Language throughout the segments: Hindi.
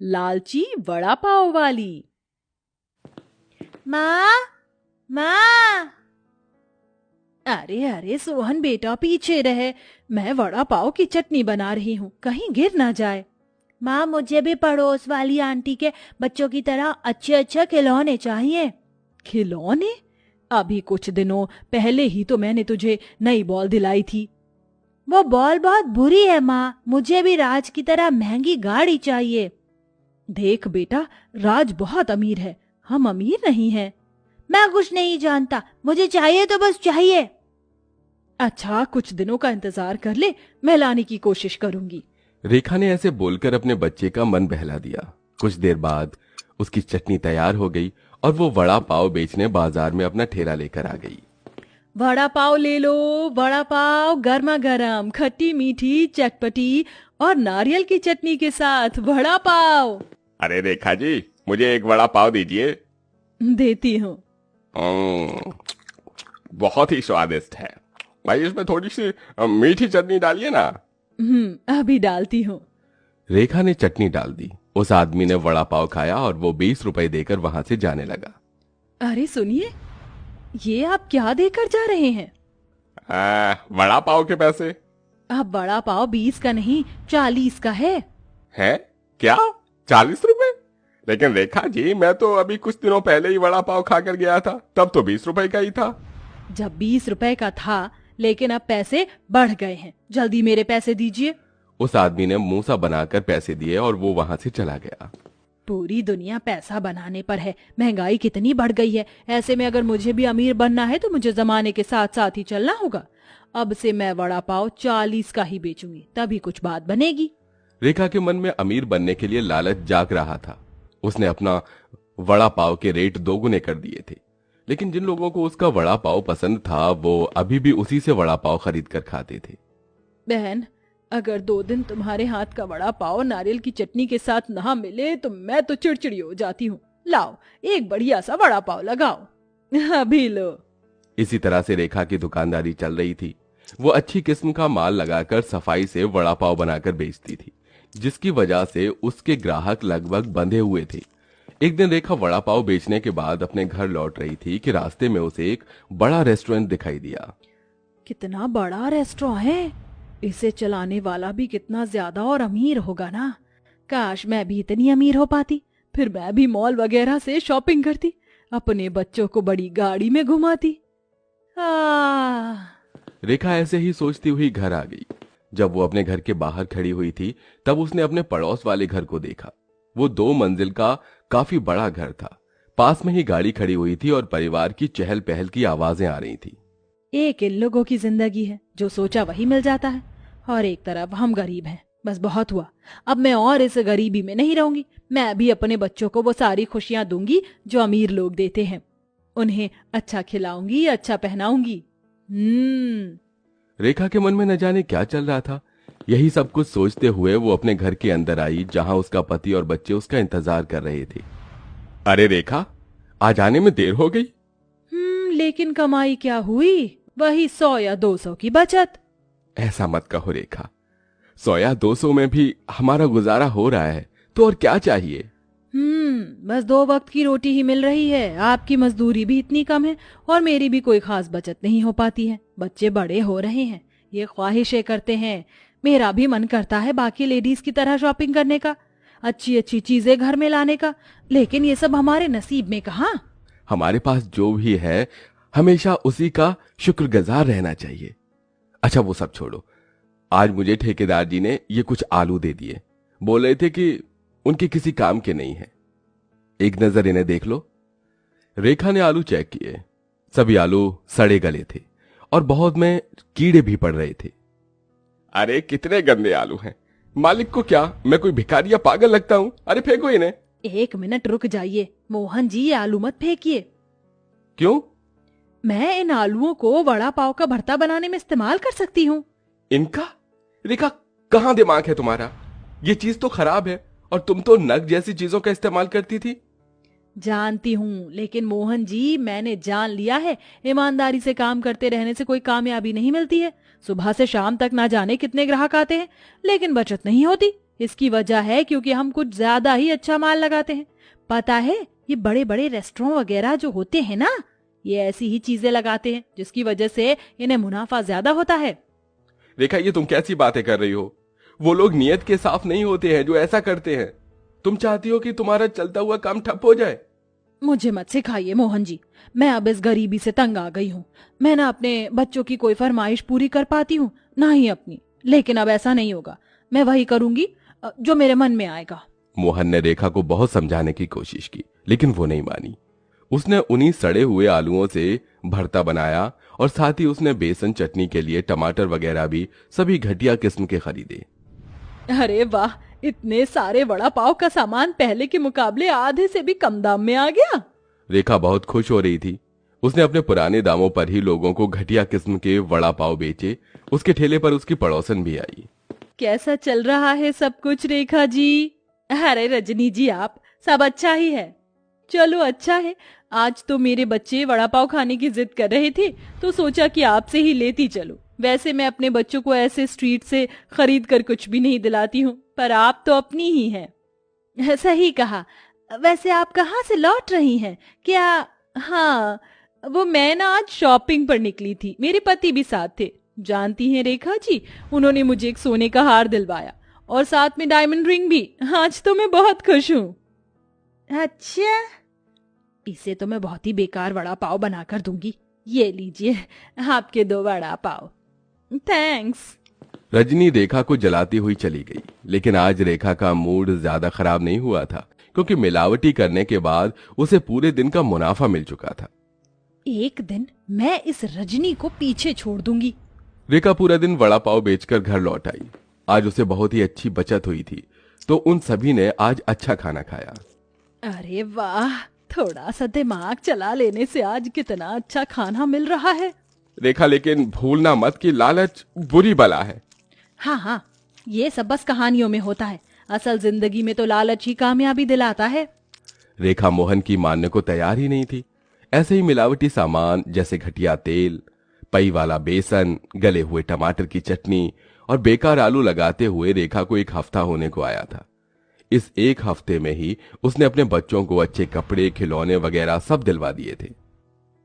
लालची वड़ा पाव वाली। माँ, माँ। अरे अरे सोहन बेटा पीछे रहे, मैं वड़ा पाव की चटनी बना रही हूँ, कहीं गिर ना जाए। माँ मुझे भी पड़ोस वाली आंटी के बच्चों की तरह अच्छे अच्छे खिलौने चाहिए। खिलौने? अभी कुछ दिनों पहले ही तो मैंने तुझे नई बॉल दिलाई थी। वो बॉल बहुत बुरी है माँ, मुझे भी राज की तरह महंगी गाड़ी चाहिए। देख बेटा, राज बहुत अमीर है, हम अमीर नहीं हैं। मैं कुछ नहीं जानता, मुझे चाहिए तो बस चाहिए। अच्छा कुछ दिनों का इंतजार कर ले, मैं लाने की कोशिश करूंगी। रेखा ने ऐसे बोलकर अपने बच्चे का मन बहला दिया। कुछ देर बाद उसकी चटनी तैयार हो गई और वो वड़ा पाव बेचने बाजार में अपना ठेला लेकर आ गई। वड़ा पाव ले लो, वड़ा पाव गर्मा गर्म, खट्टी मीठी चटपटी और नारियल की चटनी के साथ वड़ा पाव। अरे रेखा जी, मुझे एक वड़ा पाव दीजिए। देती हूँ। बहुत ही स्वादिष्ट है भाई, इसमें थोड़ी सी मीठी चटनी डालिए ना। अभी डालती हूँ। रेखा ने चटनी डाल दी। उस आदमी ने वड़ा पाव खाया और वो 20 रुपए देकर वहां से जाने लगा। अरे सुनिए, ये आप क्या देकर जा रहे हैं? वड़ा पाव के पैसे। अब वड़ा पाव 20 का नहीं 40 का है। है क्या? 40 रुपए? लेकिन रेखा जी, मैं तो अभी कुछ दिनों पहले ही वड़ा पाव खाकर गया था, तब तो 20 रुपए का ही था। जब 20 रुपए का था, लेकिन अब पैसे बढ़ गए हैं, जल्दी मेरे पैसे दीजिए। उस आदमी ने मुंह सा बनाकर पैसे दिए और वो वहां से चला गया। पूरी दुनिया पैसा बनाने पर है, महंगाई कितनी बढ़ गई है। ऐसे में अगर मुझे भी अमीर बनना है तो मुझे जमाने के साथ साथ ही चलना होगा। अब से मैं वड़ा पाव 40 का ही बेचूंगी, तभी कुछ बात बनेगी। रेखा के मन में अमीर बनने के लिए लालच जाग रहा था। उसने अपना वड़ा पाव के रेट दोगुने कर दिए थे, लेकिन जिन लोगों को उसका वड़ा पाव पसंद था वो अभी भी उसी से वड़ा पाव खरीद कर खाते थे। बहन, अगर 2 दिन तुम्हारे हाथ का वड़ा पाव नारियल की चटनी के साथ ना मिले तो मैं तो चिड़चिड़ी हो जाती हूँ। लाओ एक बढ़िया सा वड़ा पाव लगाओ, अभी लो। इसी तरह से रेखा की दुकानदारी चल रही थी। वो अच्छी किस्म का माल लगाकर सफाई से वड़ा पाव बनाकर बेचती थी, जिसकी वजह से उसके ग्राहक लगभग बंधे हुए थे। एक दिन रेखा वड़ा पाव बेचने के बाद अपने घर लौट रही थी कि रास्ते में उसे एक बड़ा रेस्टोरेंट दिखाई दिया। कितना बड़ा रेस्टोरेंट है, इसे चलाने वाला भी कितना ज्यादा और अमीर होगा ना। काश मैं भी इतनी अमीर हो पाती, फिर मैं भी मॉल वगैरह से शॉपिंग करती, अपने बच्चों को बड़ी गाड़ी में घुमाती। रेखा ऐसे ही सोचती हुई घर आ गई। जब वो अपने घर के बाहर खड़ी हुई थी तब उसने अपने पड़ोस वाले घर को देखा। वो 2 मंजिल का काफी बड़ा घर था। पास में ही गाड़ी खड़ी हुई थी और परिवार की चहल पहल की आवाजें आ रही थी। एक इन लोगों की जिंदगी है, जो सोचा वही मिल जाता है, और एक तरफ हम गरीब हैं। बस बहुत हुआ, अब मैं और इस गरीबी में नहीं रहूंगी। मैं भी अपने बच्चों को वो सारी खुशियां दूंगी जो अमीर लोग देते हैं। उन्हें अच्छा खिलाऊंगी, अच्छा पहनाऊंगी। रेखा के मन में न जाने क्या चल रहा था। यही सब कुछ सोचते हुए वो अपने घर के अंदर आई, जहां उसका पति और बच्चे उसका इंतजार कर रहे थे। अरे रेखा, आज आने में देर हो गई। लेकिन कमाई क्या हुई, वही 100 या 200 की बचत। ऐसा मत कहो रेखा, 100 या 200 में भी हमारा गुजारा हो रहा है, तो और क्या चाहिए। बस 2 वक्त की रोटी ही मिल रही है। आपकी मजदूरी भी इतनी कम है और मेरी भी कोई खास बचत नहीं हो पाती है। बच्चे बड़े हो रहे हैं, ये ख्वाहिशें करते हैं। मेरा भी मन करता है बाकी लेडीज की तरह शॉपिंग करने का, अच्छी अच्छी चीजें घर में लाने का, लेकिन ये सब हमारे नसीब में कहाँ। हमारे पास जो भी है हमेशा उसी का शुक्रगुजार रहना चाहिए। अच्छा वो सब छोड़ो, आज मुझे ठेकेदार जी ने ये कुछ आलू दे दिए। बोल रहे थे कि उनके किसी काम के नहीं है, एक नजर इन्हें देख लो। रेखा ने आलू चेक किए। सभी आलू सड़े गले थे और बहुत में कीड़े भी पड़ रहे थे। अरे कितने गंदे आलू हैं, मालिक को क्या मैं कोई भिखारी या पागल लगता हूं? अरे फेंको इन्हें। 1 मिनट रुक जाइए मोहन जी, ये आलू मत फेंकिए। क्यों? मैं इन आलूओं को वड़ा पाव का भरता बनाने में इस्तेमाल कर सकती हूँ। इनका? रेखा, कहाँ दिमाग है तुम्हारा? ये चीज तो खराब है और तुम तो नग जैसी चीजों का इस्तेमाल करती थी। जानती हूँ, लेकिन मोहन जी मैंने जान लिया है, ईमानदारी से काम करते रहने से कोई कामयाबी नहीं मिलती है। सुबह से शाम तक ना जाने कितने ग्राहक आते हैं, लेकिन बचत नहीं होती। इसकी वजह है क्योंकि हम कुछ ज्यादा ही अच्छा माल लगाते हैं। पता है, ये बड़े बड़े रेस्टोरेंट वगैरह जो होते हैं ना, ये ऐसी ही चीजें लगाते हैं जिसकी वजह से इन्हें मुनाफा ज्यादा होता है। रेखा, ये तुम कैसी बातें कर रही हो? वो लोग नियत के साफ नहीं होते हैं जो ऐसा करते हैं। तुम चाहती हो कि तुम्हारा चलता हुआ काम ठप हो जाए? मुझे मत सिखाइए मोहन जी, मैं अब इस गरीबी से तंग आ गई हूँ। मैं ना अपने बच्चों की कोई फरमाइश पूरी कर पाती हूँ, ना ही अपनी। लेकिन अब ऐसा नहीं होगा, मैं वही करूंगी जो मेरे मन में आएगा। मोहन ने रेखा को बहुत समझाने की कोशिश की, लेकिन वो नहीं मानी। उसने उन्हीं सड़े हुए आलूओं से भरता बनाया और साथ ही उसने बेसन चटनी के लिए टमाटर वगैरह भी सभी घटिया किस्म के खरीदे। अरे वाह, इतने सारे वड़ा पाव का सामान पहले के मुकाबले आधे से भी कम दाम में आ गया। रेखा बहुत खुश हो रही थी। उसने अपने पुराने दामों पर ही लोगों को घटिया किस्म के वड़ा पाव बेचे। उसके ठेले पर उसकी पड़ोसन भी आई। कैसा चल रहा है सब कुछ रेखा जी? अरे रजनी जी, आप सब अच्छा ही है। चलो अच्छा है, आज तो मेरे बच्चे वड़ा पाव खाने की जिद कर रहे थे तो सोचा कि आपसे ही लेती चलो। वैसे मैं अपने बच्चों को ऐसे स्ट्रीट से खरीद कर कुछ भी नहीं दिलाती हूँ, पर आप तो अपनी ही हैं। सही कहा। वैसे आप कहाँ से लौट रही हैं क्या? हाँ, वो मैं ना आज शॉपिंग पर निकली थी, मेरे पति भी साथ थे। जानती हैं रेखा जी, उन्होंने मुझे एक सोने का हार दिलवाया और साथ में डायमंड रिंग भी। आज तो मैं बहुत खुश हूँ। अच्छा, इसे तो मैं बहुत ही बेकार वड़ा पाव बनाकर दूंगी। ये लीजिए आपके 2 वड़ा पाव। थैंक्स। रजनी रेखा को जलाती हुई चली गई, लेकिन आज रेखा का मूड ज्यादा खराब नहीं हुआ था, क्योंकि मिलावटी करने के बाद उसे पूरे दिन का मुनाफा मिल चुका था। एक दिन मैं इस रजनी को पीछे छोड़ दूंगी। रेखा पूरा दिन वड़ा पाव बेचकर घर लौट आई। आज उसे बहुत ही अच्छी बचत हुई थी, तो उन सभी ने आज अच्छा खाना खाया। अरे वाह, थोड़ा सा दिमाग चला लेने से आज कितना अच्छा खाना मिल रहा है। रेखा, लेकिन भूलना मत कि लालच बुरी बला है। हाँ हाँ, ये सब बस कहानियों में होता है, असल जिंदगी में तो लालच ही कामयाबी दिलाता है। रेखा मोहन की मानने को तैयार ही नहीं थी। ऐसे ही मिलावटी सामान जैसे घटिया तेल, पई वाला बेसन, गले हुए टमाटर की चटनी और बेकार आलू लगाते हुए रेखा को 1 हफ्ता होने को आया था। इस 1 हफ्ते में ही उसने अपने बच्चों को अच्छे कपड़े, खिलौने वगैरह सब दिलवा दिए थे।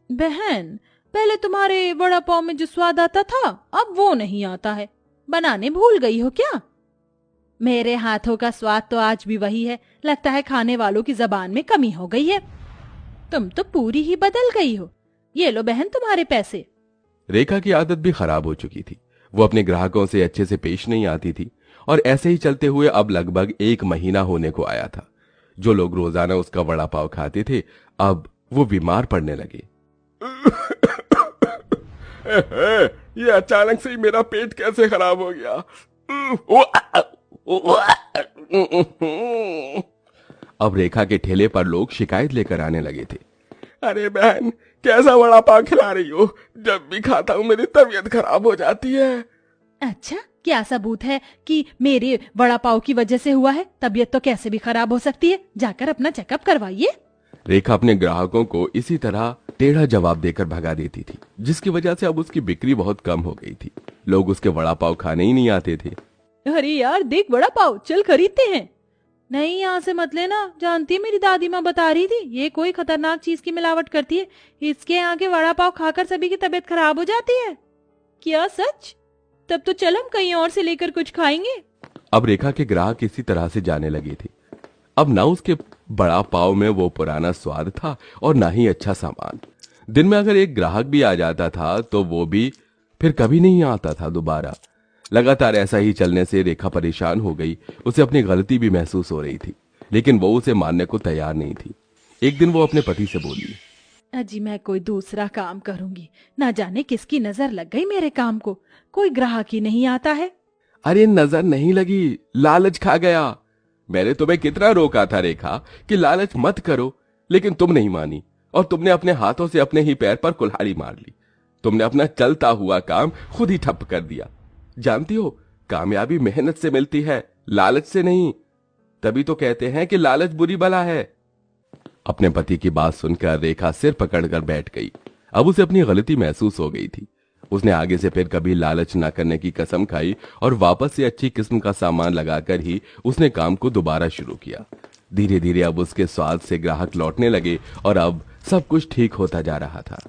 बहन, पहले तुम्हारे वड़ा पाव में जो स्वाद आता था अब वो नहीं आता है। बनाने भूल गई हो क्या? मेरे हाथों का स्वाद तो आज भी वही है। लगता है खाने वालों की जबान में कमी हो गई है। तुम तो पूरी ही बदल गई हो। ये लो बहन तुम्हारे पैसे। रेखा की आदत भी खराब हो चुकी थी। वो अपने ग्राहकों से अच्छे से पेश नहीं आती थी और ऐसे ही चलते हुए अब लगभग 1 महीना होने को आया था। जो लोग रोजाना उसका वड़ा पाव खाते थे, अब वो बीमार पड़ने लगे। ये अचानक से ही मेरा पेट कैसे खराब हो गया? अब रेखा के ठेले पर लोग शिकायत लेकर आने लगे थे। अरे बहन, कैसा वड़ा पाव खिला रही हो? जब भी खाता हूँ मेरी तबीयत खराब हो जाती है। अच्छा, क्या सबूत है कि मेरे वड़ा पाव की वजह से हुआ है? तबीयत तो कैसे भी खराब हो सकती है। जाकर अपना चेकअप करवाइए। रेखा अपने ग्राहकों को इसी तरह टेढ़ा जवाब देकर भगा देती थी, जिसकी वजह से अब उसकी बिक्री बहुत कम हो गई थी। लोग उसके वड़ा पाव खाने ही नहीं आते थे। अरे यार देख वड़ा पाव, चल खरीदते हैं। नहीं, यहाँ से मत लेना। जानती है मेरी दादी माँ बता रही थी ये कोई खतरनाक चीज की मिलावट करती है। इसके यहाँ के वड़ा पाव खाकर सभी की तबीयत खराब हो जाती है। क्या सच? तब तो चल हम कहीं और से लेकर कुछ खाएंगे। अब रेखा के ग्राहक इसी तरह से जाने लगे थे। अब ना उसके बड़ा पाव में वो पुराना स्वाद था और ना ही अच्छा सामान। दिन में अगर एक ग्राहक भी आ जाता था तो वो भी फिर कभी नहीं आता था दोबारा। लगातार ऐसा ही चलने से रेखा परेशान हो गई। उसे अपनी गलती भी महसूस हो रही थी, लेकिन वो उसे मानने को तैयार नहीं थी। एक दिन वो अपने पति से बोली, अजी मैं कोई दूसरा काम करूंगी। ना जाने किसकी नजर लग गई मेरे काम को, कोई ग्राहक ही नहीं आता है। अरे नजर नहीं लगी, लालच खा गया। मैंने तुम्हें कितना रोका था रेखा कि लालच मत करो, लेकिन तुम नहीं मानी और तुमने अपने हाथों से अपने ही पैर पर कुल्हाड़ी मार ली। तुमने अपना चलता हुआ काम खुद ही ठप कर दिया। जानती हो, कामयाबी मेहनत से मिलती है, लालच से नहीं। तभी तो कहते हैं कि लालच बुरी बला है। अपने पति की बात सुनकर रेखा सिर पकड़कर बैठ गई। अब उसे अपनी गलती महसूस हो गई थी। उसने आगे से फिर कभी लालच न करने की कसम खाई और वापस से अच्छी किस्म का सामान लगाकर ही उसने काम को दोबारा शुरू किया। धीरे धीरे अब उसके स्वाद से ग्राहक लौटने लगे और अब सब कुछ ठीक होता जा रहा था।